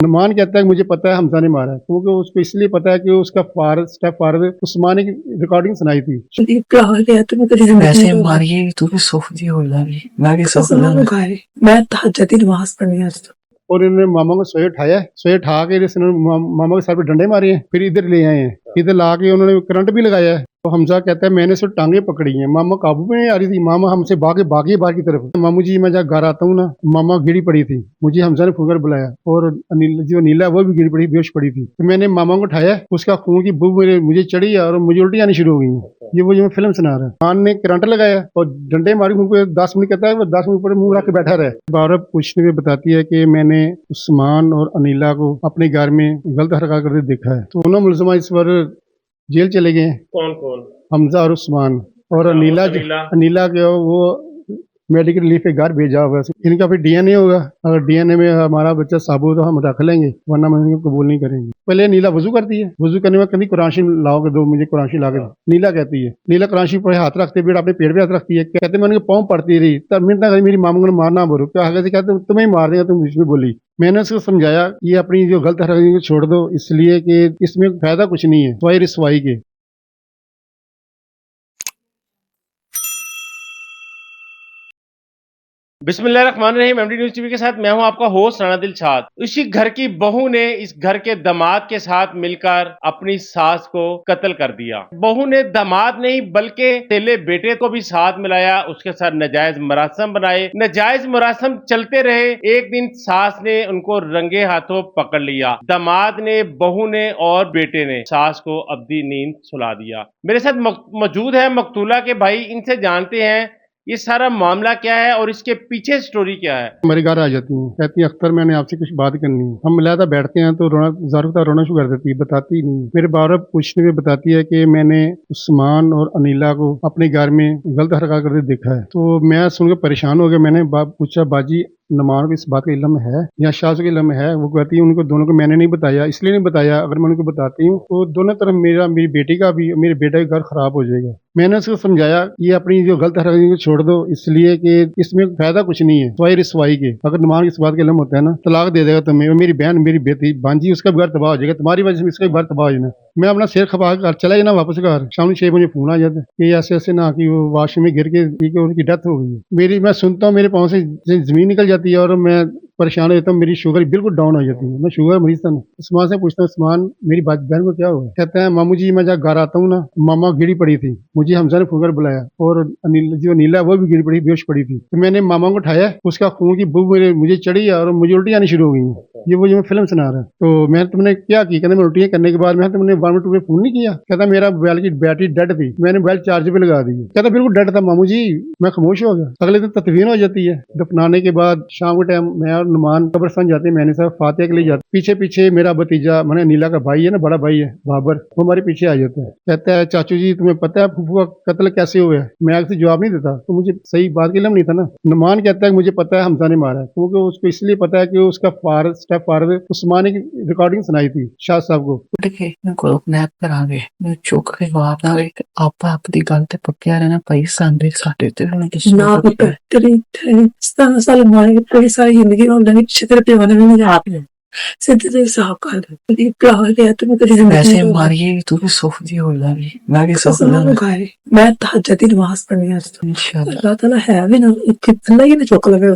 नुमान कहता है कि मुझे पता है हमजा ने मारा है, क्योंकि उसको इसलिए पता है कि उसका स्टेप फादर उस्मान की रिकॉर्डिंग सुनाई थी। वैसे मारिए तू भी सोफ दी हो जाएगी मैं भी सोफ मैं तहज्जुद की नमाज पढ़नी आज तो। और इन्होंने मामा को सोए उठाया, सोए उठा के मामा के सर पे डंडे मारे हैं, फिर इधर ले आए हैं, इधर ला के उन्होंने करंट भी लगाया है। तो हमजा कहता है मैंने सिर्फ टांगे पकड़ी हैं, मामा काबू में नहीं आ रही थी, मामा हमसे भागे भागी बाहर की तरफ। मामू जी मैं जब घर आता हूँ ना, मामा गिरी पड़ी थी, मुझे हमजा ने फुकर बुलाया और जो नीला वो भी गिरी पड़ी, बेहोश पड़ी थी। तो मैंने मामा को उठाया, उसका खून की बू मुझे चढ़ी और मुझे उल्टी आनी शुरू हो गई। ये वो जो मैं फिल्म सुना रहा है, खान ने करंट लगाया और डंडे मारी, उनको 10 मिनट कहता है वो 10 मिनट पर मुंह रख के बैठा रहे। बार पूछने में बताती है कि मैंने उस्मान और अनिला को अपने घर में गलत हरकत करते देखा है। तो दोनों मुलजमा इस पर जेल चले गए। कौन कौन? हमजा और उस्मान। और अनिला के वो मेडिकल रिलीफ पे घर भेजा होगा। इनका फिर डीएनए होगा, अगर डीएनए में हमारा बच्चा साबुत तो हम रख लेंगे, वरना हम इनको कबूल नहीं करेंगे। पहले नीला वजू करती है, वजू करने में कभी कुरान शरीफ लाओगे, दो मुझे कुरान शरीफ ला के। नीला कहती है, नीला कुरान शरीफ पर हाथ रखते बेटा अपने पेड़ पे हाथ रखती है, कहते मैं उनके पाँव पड़ती रही, तब मिनट तक मेरी मामू को मारना बोलो, क्या आगे से कहते तुम्हें ही मार देगा, तुम बीच में बोली। मैंने उसको समझाया ये अपनी जो गलत हरकत को छोड़ दो, इसलिए कि इसमें फायदा कुछ नहीं है स्वाई रिसवाई के। बिस्मिल्लाहिर्रहमानिर्रहीम। एमडी न्यूज टीवी के साथ मैं हूं आपका होस्ट राना दिलशाद। इसी घर की बहू ने इस घर के दामाद के साथ मिलकर अपनी सास को कत्ल कर दिया। बहू ने दामाद नहीं बल्कि तेले बेटे को भी साथ मिलाया, उसके साथ नाजायज मरासम बनाए। नाजायज मरासम चलते रहे, एक दिन सास ने उनको रंगे हाथों पकड़ लिया। दामाद ने, बहू ने और बेटे ने सास को अब्दी नींद सुला दिया। मेरे साथ मौजूद है मकतूला के भाई, इनसे जानते हैं ये सारा मामला क्या है और इसके पीछे स्टोरी क्या है। हमारे घर आ जाती हैं, कहती है अख्तर मैंने आपसे कुछ बात करनी है। हम मिलाता बैठते हैं तो रोना शुरू कर देती है, बताती नहीं। मेरे बार पूछने में बताती है कि मैंने उस्मान और अनिला को अपने घर में गलत हरकत करते देखा है। तो मैं सुनकर परेशान हो गया। मैंने पूछा बाजी नुमान को इस बात का इल्म है या शाह का इल्म है? वो कहती है उनको दोनों को मैंने नहीं बताया, इसलिए नहीं बताया, अगर मैं उनको बताती हूँ तो दोनों तरफ मेरी बेटी का भी, मेरे बेटे का घर खराब हो जाएगा। मैंने उसको समझाया ये अपनी जो गलत हरकत को छोड़ दो, इसलिए कि इसमें फायदा कुछ नहीं है स्वाई रिसवाई के। अगर नुमान इस बात का इल्म होता है ना, तलाक दे देगा तुम्हें, मेरी बहन, मेरी बेटी बांजी, उसका भी घर तबाह हो जाएगा, तुम्हारी वजह से इसका भी घर तबाह हो जाना। मैं अपना सिर खपा कर चला जाना वापस घर। शाम 6 बजे फोन आ जाता कि ऐसे ऐसे ना कि वो वाशरूम में गिर के उनकी डेथ हो गई है। मैं सुनता हूँ मेरे पाँव से जमीन निकल जाती है और मैं परेशान हो जाता हूँ, मेरी शुगर बिल्कुल डाउन हो जाती है। मैं शुगर मरीज था। उस्मान से पूछता हूँ उस्मान मेरी बहन को क्या हुआ? कहता है मामू जी मैं जब घर आता हूँ ना, मामा गिरी पड़ी थी, मुझे हमजा ने फुकर बुलाया और जो नीला वो भी गिरी पड़ी, बेहोश पड़ी थी। तो मैंने मामा को उठाया, उसका खून की बू मुझे चढ़ी और मुझे उल्टी आनी शुरू हो गई। ये वो जो मैं फिल्म सुना रहा है। तो मैं तुमने क्या की? कहते मैं उल्टियाँ करने के बाद मैं तुमने 1 मिनट में फोन नहीं किया? कहता मेरा मोबाइल की बैटरी डेड थी, मैंने मोबाइल चार्ज पे लगा दी। कहता बिल्कुल डेड था मामू जी। मैं खामोश हो गया। अगले दिन तदफीन हो जाती है। दफनाने के बाद शाम के टाइम मैं और नुमान कब्रिस्तान जाते हैं, मैंने साहब फातिहा के लिए जाते। पीछे पीछे मेरा भतीजा मैंने नीला का भाई है ना, बड़ा भाई है बाबर, वो हमारे पीछे आ जाता है। कहता है चाचू जी तुम्हें पता है फूफू का कत्ल कैसे हुआ है? मैं आपसे जवाब नहीं देता, तो मुझे सही बात के इल्म नहीं था ना। नुमान कहता है मुझे पता है हमजा ने मारा है, क्योंकि उसको इसलिए पता है कि उसका स्टेप फादर उस्मान की रिकॉर्डिंग सुनाई थी शाह साहब को। चुक के जवाब ना आप अपनी गल ते पक्किया रहना भाई, साडे साडे ते ना तेरी 17 साल मारे पूरी सारी जिंदगी में लगे तेरे पे वाले में आप ने सिद्धे साहब का ये प्यार है तुम्हें तेरी वैसे मारिए तू भी सोफ दी हो जाएगी मैं भी सोफ मैं तहज्जुद की नमाज पढ़नी आज तो इंशाल्लाह। अल्लाह ताला है भी ना, कितना ही ना चुक लगे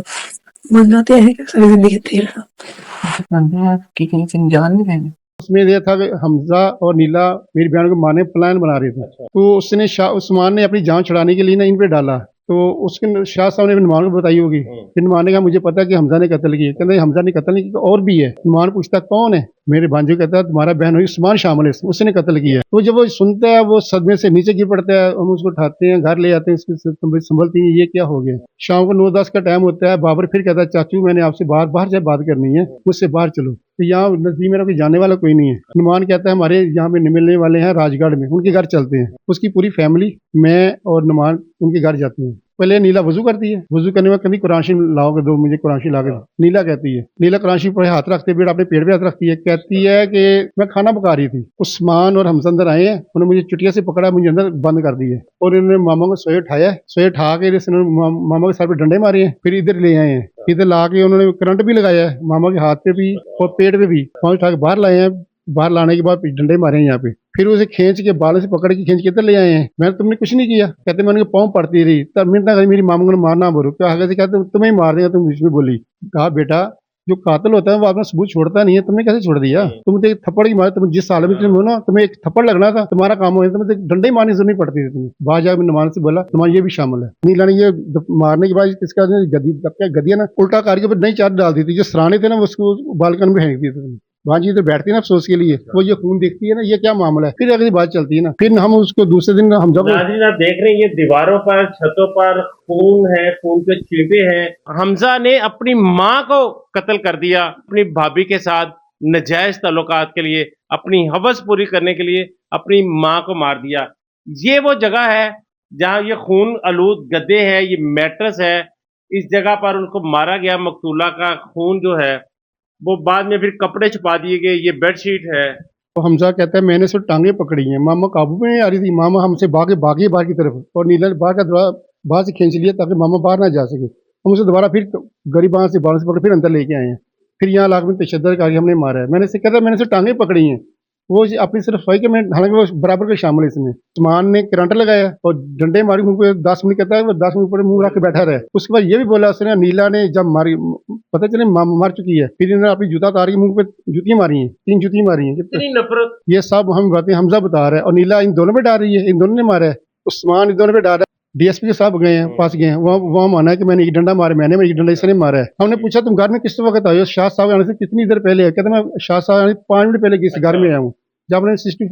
मरना तो है कि सारी जिंदगी तेरा की कहीं जान नहीं देंगे। उसमें यह था कि हमजा और नीला मेरी बहन को मारने प्लान बना रहे थे। तो उसने उस्मान ने अपनी जान छुड़ाने के लिए ना इन पे डाला। तो उसके शाह साहब ने नुमान को बताई होगी। फिर नुमान ने कहा मुझे पता है कि हमजा ने कत्ल किया। कहते हमजा ने कत्ल नहीं किया, और भी है। नुमान पूछता कौन है? मेरे भांजे कहता है तुम्हारा बहन हुई उस्मान शामिल है, उसने कत्ल किया। तो जब वो सुनता है वो सदमे से नीचे गिर पड़ता है। हम उसको उठाते हैं, घर ले आते हैं, इसकी संभलती है, ये क्या हो गया। शाम को 9-10 का टाइम होता है। बाबर फिर कहता है चाचू मैंने आपसे बाहर से बात करनी है, मुझसे बाहर चलो। तो यहाँ नजदीक मेरा कोई जाने वाला कोई नहीं है। नुमान कहता है हमारे यहाँ पे मिलने वाले हैं राजगढ़ में, उनके घर चलते हैं। उसकी पूरी फैमिली, मैं और नुमान उनके घर जाते हैं। पहले नीला वजू करती है, वजू करने में कहती कुरान शरीफ लाओगे दो, मुझे कुरान शरीफ लाके दो। नीला कहती है, नीला कुरान शरीफ पर हाथ रखते हुए अपने पेट पे हाथ रखती है, कहती है कि मैं खाना पका रही थी, उस्मान और हमजा अंदर आए हैं, उन्होंने मुझे चुटिया से पकड़ा, मुझे अंदर बंद कर दिया और इन्होंने मामा को सोए उठाया, सोए उठा के मामा के सर पे डंडे मारे हैं, फिर इधर ले आए हैं, इधर ला के उन्होंने करंट भी लगाया है मामा के हाथ पे भी और पेट पे भी, वहां उठा के बाहर लाए हैं, बाहर लाने के बाद डंडे मारे हैं यहाँ पे, फिर उसे खींच के बालों से पकड़ के खींच के इधर ले आए हैं। मैंने तुमने कुछ नहीं किया, कहते मैंने पाँव पड़ती रही, तब मिनट मेरी मामा को मारना बोलो, क्या आगे से कहते तुम्हें ही मार देगा, तुम बीच में बोली। कहा बेटा जो कातिल होता है वो अपना सबूत छोड़ता नहीं है, तुमने कैसे छोड़ दिया, तुम तो एक थप्पड़ की मारे, तुम जिस साल में तुम हो ना, तुम्हें एक थप्पड़ लगना था, तुम्हारा काम हो, तुम्हें डंडे ही मारने से नहीं पड़ती थी, तुम्हें बाहर जाकर नमान से बोला तुम्हारा ये भी शामिल है। नीला ने ये मारने के बाद इसका गदिया ना उल्टा करके ऊपर नई चादर डाल दी थी, जो सराने थे ना उसको बालकन में फेंक दिए थे। वहाँ जी तो बैठती है ना अफसोस के लिए, वो ये खून देखती है ना, ये क्या मामला है, फिर अगली बात चलती है ना, फिर हम उसको दूसरे दिन हम जब नाज़रीन आप देख रहे हैं ये दीवारों पर छतों पर खून है, खून के छींटे हैं। हमजा ने अपनी माँ को कत्ल कर दिया अपनी भाभी के साथ नजायज ताल्लुकात के लिए, अपनी हवस पूरी करने के लिए अपनी माँ को मार दिया। ये वो जगह है जहाँ ये खून आलूद गद्दे हैं, ये मैट्रेस है, इस जगह पर उनको मारा गया। मकतूला का खून जो है वो बाद में फिर कपड़े छुपा दिए गए, ये बेडशीट है। तो हमजा कहता है मैंने सिर्फ टांगे पकड़ी हैं, मामा काबू में नहीं आ रही थी, मामा हमसे भागी बाहर की तरफ, और नीला ने बाहर का दरवाजा बाहर से खींच लिया ताकि मामा बाहर ना जा सके। हम उसे दोबारा फिर गरीब बाहर से पकड़ फिर अंदर लेके आए हैं, फिर यहाँ लाख में तशद्दुद करके हमने मारा है। मैंने कहता मैंने सिर्फ टांगे पकड़ी हैं, वो अपनी सिर्फ सफाई के में, हालांकि वो बराबर के शामिल है इसमें। उस्मान ने करंट लगाया और डंडे मारी मुंह पे, 10 मिनट कहता है वो 10 मिनट पर मुंह रख के बैठा रहे। उसके बाद ये भी बोला उसने, नीला ने जब मारी पता चले मर चुकी है, फिर इन्होंने अपनी जूता तार के मुंह पे जुतियां मारी हैं, 3 जुतियां मारी हैं। इतनी नफरत, ये सब हम बातें हमजा बता रहा है और नीला इन दोनों पे डाल रही है, इन दोनों ने मारा है, उस्मान इन दोनों पे डाल रहा है। डीएसपी के साहब गए हैं, पास गए हैं, वहाँ माना है कि मैंने एक डंडा मारा, मैंने एक डंडा इसने मारा है। हमने पूछा तुम घर में किस वक्त आए हो, शाह साहब आने से कितनी देर पहले है, कहते मैं शाह साहब आने से 5 मिनट पहले किस घर में आया हूँ। जब हमने 60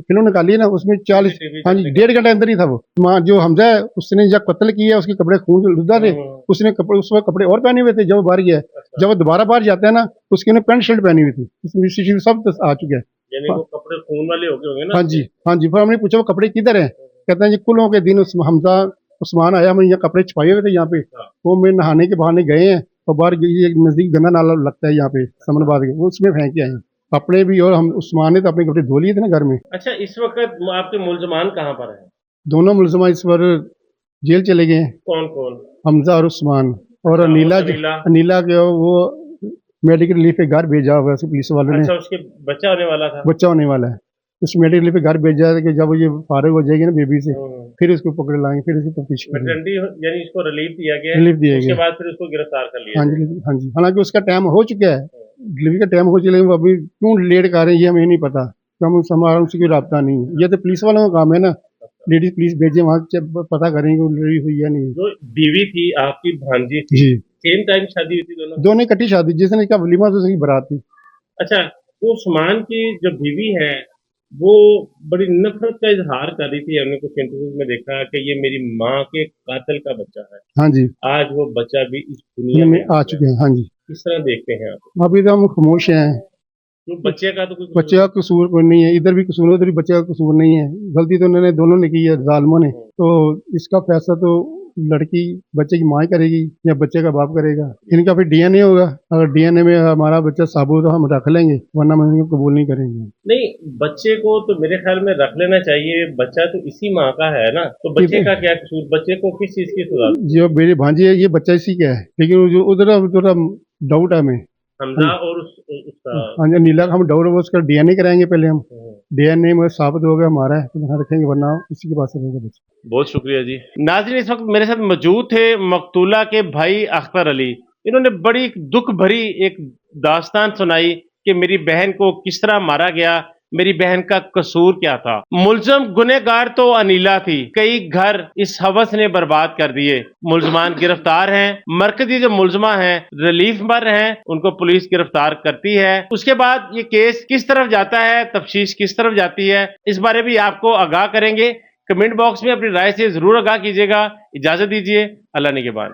फिल्म निकाली है ना, उसमें 40 हाँ जी 1.5 घंटे अंदर ही था वो। जो हमजा है उसने जब कत्ल किया, उसके कपड़े खून लुदा थे, उसने कपड़े उस वक्त कपड़े और पहने हुए थे जब वो बाहर गया। जब वो दोबारा बाहर जाता है ना, उसकी ने पैंट शर्ट पहनी हुई थी, उसमें CCTV सब आ चुका है। यानी वो कपड़े खून वाले हो गए होंगे ना। हाँ जी हाँ जी। फिर हमने पूछा वो कपड़े किधर है, कहते हैं जी कुलों के दिन हमजा उस्मान आया, हमने यहाँ कपड़े छुपाए हुए थे यहाँ पे, वो मैं नहाने के बहाने गए हैं और बाहर ये नजदीक गंदा नाला लगता है यहाँ पे समनबाद के, वो उसमें फेंक के आए हैं कपड़े भी, और हम उस्मान ने तो अपने कपड़े धो लिए थे ना घर में। अच्छा, इस वक्त आपके मुलजमान कहाँ पर है? दोनों मुलजमा इस पर जेल चले गए हैं, कौन कौन? हमजा और उस्मान। और नीला के वो मेडिकल रिलीफ पे घर भेजा हुआ है पुलिस वालों ने। अच्छा, उसके बच्चा होने वाला था? बच्चा होने वाला है, उस मेडिकल रिलीफ पे घर भेजा है कि जब ये फारिग हो जाएगी ना बेबी से, फिर इसको पकड़ लाएंगे, फिर इसकी तफ्तीश करेंगे। मैटरनिटी यानी इसको रिलीफ दिया गया, रिलीफ दिया उसके गया, बाद फिर उसको गिरफ्तार कर लिया। हाँ जी हाँ जी। हालांकि उसका टाइम हो चुका है, डिलीवरी का टाइम हो चुका है, वो अभी क्यों लेट कर रहे हैं ये हमें नहीं पता, हमारा उनसे कोई रब्ता नहीं है, ये तो पुलिस वालों का काम है ना, लेडीज पुलिस भेजे वहाँ पता करेंगे वो डिलीवरी हुई या नहीं। जो बीवी थी आपकी भांजी थी, जी सेम टाइम शादी हुई थी दोनों इकट्ठी शादी, जिसने इसका वलीमा तो उसकी बारात थी। अच्छा, तो उस्मान की जो बीवी है वो बड़ी नफरत का इजहार कर रही थी, हमने कुछ इंटरव्यूज में देखा कि ये मेरी माँ के कातिल का बच्चा है। हाँ जी, आज वो बच्चा भी इस दुनिया में आ चुके हैं। हाँ जी, किस तरह देखते हैं आप? अभी तो हम खामोश हैं, तो बच्चे का तो कुछ बच्चे का कसूर कोई नहीं है, इधर भी कसूर है उधर भी बच्चे का कसूर नहीं है, गलती तो उन्होंने दोनों ने की है जालिमों ने। तो इसका फैसला तो लड़की बच्चे की माँ ही करेगी या बच्चे का बाप करेगा। इनका फिर DNA होगा, अगर DNA में हमारा बच्चा साबुत तो हम रख लेंगे, वरना हम इनको कबूल नहीं करेंगे। नहीं, बच्चे को तो मेरे ख्याल में रख लेना चाहिए, बच्चा तो इसी माँ का है ना, तो बच्चे का क्या कसूर, बच्चे को किस चीज की सजा? जो मेरी भांजी है ये बच्चा इसी का है, लेकिन जो उधर थोड़ा डाउट है हमें हमजा और उसका। हाँ जी नीला हम डाउट है, वो उसका DNA कराएंगे पहले, हम DNA में साबित हो गया हमारा है तो यहाँ रखेंगे, वरना इसी के पास रहेगा बच्चा। बहुत शुक्रिया जी। नाज़रीन इस वक्त मेरे साथ मौजूद थे मकतूला के भाई अख्तर अली। इन्होंने बड़ी दुख भरी एक दास्तान सुनाई कि मेरी बहन को किस तरह मारा गया, मेरी बहन का कसूर क्या था। मुलजम गुनहगार तो अनीला थी, कई घर इस हवस ने बर्बाद कर दिए। मुलजमान गिरफ्तार हैं, मरकजी जो मुलजमा हैं रिलीफ पर हैं, उनको पुलिस गिरफ्तार करती है। उसके बाद ये केस किस तरफ जाता है, तफ्तीश किस तरफ जाती है, इस बारे भी आपको आगाह करेंगे। कमेंट बॉक्स में अपनी राय से जरूर आगाह कीजिएगा। इजाजत दीजिए, अल्लाह निगहबान।